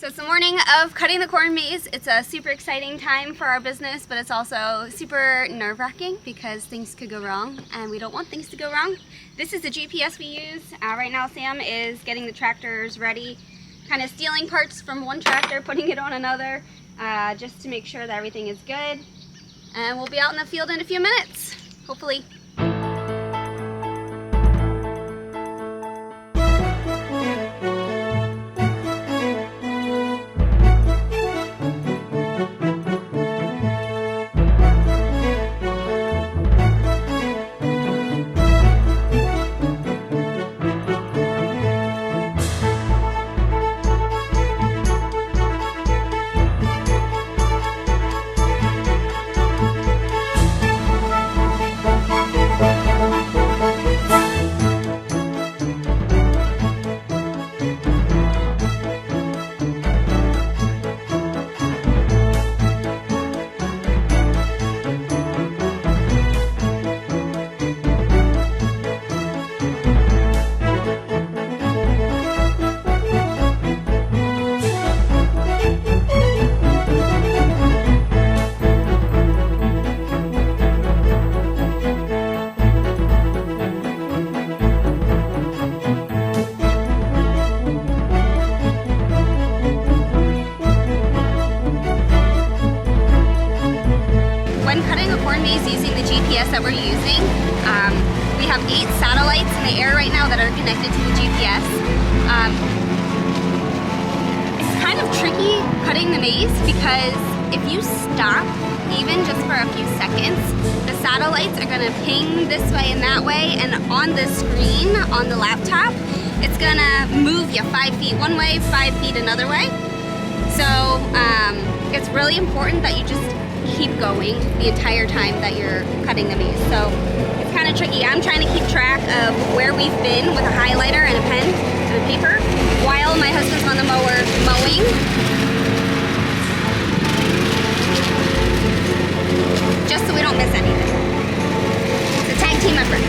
So it's the morning of cutting the corn maze. It's a super exciting time for our business, but it's also super nerve-wracking because things could go wrong and we don't want things to go wrong. This is the GPS we use. Right now Sam is getting the tractors ready, kind of stealing parts from one tractor, putting it on another, just to make sure that everything is good. And we'll be out in the field in a few minutes, hopefully. Using the GPS that we're using, we have 8 satellites in the air right now that are connected to the GPS. It's kind of tricky cutting the maze because if you stop even just for a few seconds, the satellites are going to ping this way and that way, and on the screen on the laptop it's going to move you 5 feet one way, 5 feet another way. So it's really important that you just keep going the entire time that you're cutting the maze. So it's kind of tricky. I'm trying to keep track of where we've been with a highlighter and a pen and a paper while my husband's on the mower mowing. Just so we don't miss anything. It's a tag team effort.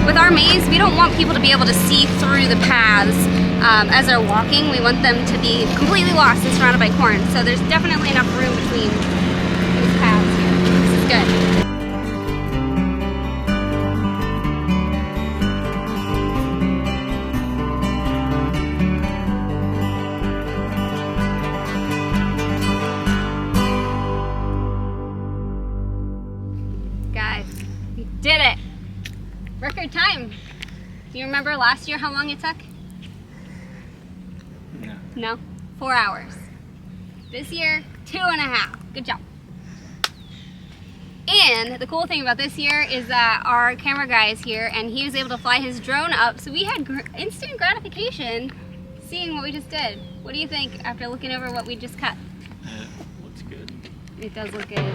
With our maze, we don't want people to be able to see through the paths as they're walking. We want them to be completely lost and surrounded by corn. So there's definitely enough room between these paths here. This is good. Guys, we did it! Record time. Do you remember last year how long it took? No. No? 4 hours. This year, 2.5. Good job. And the cool thing about this year is that our camera guy is here and he was able to fly his drone up, so we had instant gratification seeing what we just did. What do you think after looking over what we just cut? Looks good. It does look good.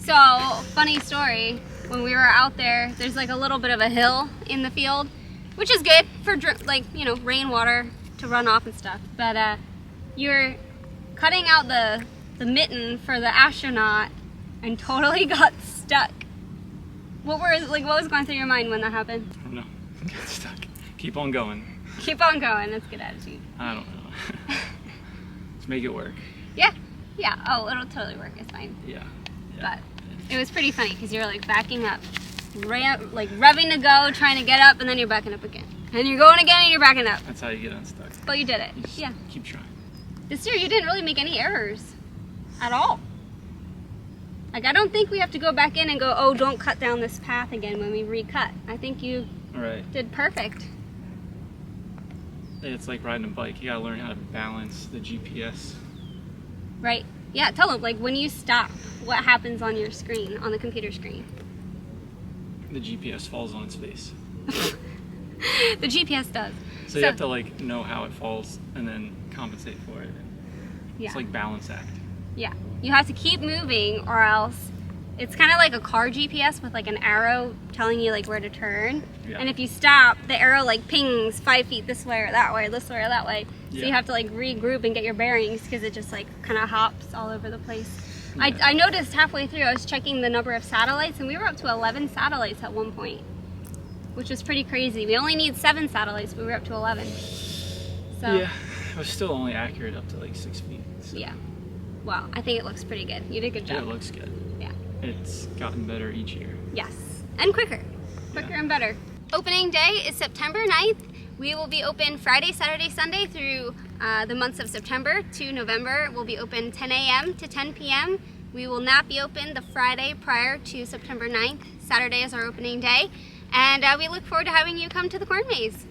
So, funny story, when we were out there, there's like a little bit of a hill in the field, which is good for like, you know, rainwater to run off and stuff. But you're cutting out the mitten for the astronaut and totally got stuck. What was going through your mind when that happened? I don't know. Got stuck. Keep on going. Keep on going. That's a good attitude. I don't know. Let's make it work. Yeah. Yeah. Oh, it'll totally work. It's fine. Yeah. But it was pretty funny because you're like backing up, like revving to go, trying to get up, and then you're backing up again. And you're going again and you're backing up. That's how you get unstuck. But you did it. You just Yeah. keep trying. This year you didn't really make any errors at all. Like, I don't think we have to go back in and go, oh, don't cut down this path again when we recut. I think you did perfect. It's like riding a bike. You gotta learn how to balance the GPS. Right. Yeah, tell them, like, when you stop, what happens on your screen, on the computer screen? The GPS falls on its face. The GPS does. So you have to, like, know how it falls and then compensate for it. Yeah. It's like balance act. Yeah. You have to keep moving or else it's kind of like a car GPS with like an arrow telling you like where to turn. Yeah. And if you stop, the arrow like pings 5 feet this way or that way, this way or that way. So you have to like regroup and get your bearings because it just like kind of hops all over the place. Yeah. I noticed halfway through, I was checking the number of satellites and we were up to 11 satellites at one point, which was pretty crazy. We only need 7 satellites, but we were up to 11. So, yeah, it was still only accurate up to like 6 feet. So. Yeah. Well, I think it looks pretty good. You did a good job. Yeah, it looks good. Yeah. It's gotten better each year. Yes. And quicker. Quicker and better. Opening day is September 9th. We will be open Friday, Saturday, Sunday through the months of September to November. We'll be open 10 a.m. to 10 p.m. We will not be open the Friday prior to September 9th. Saturday is our opening day. And we look forward to having you come to the corn maze.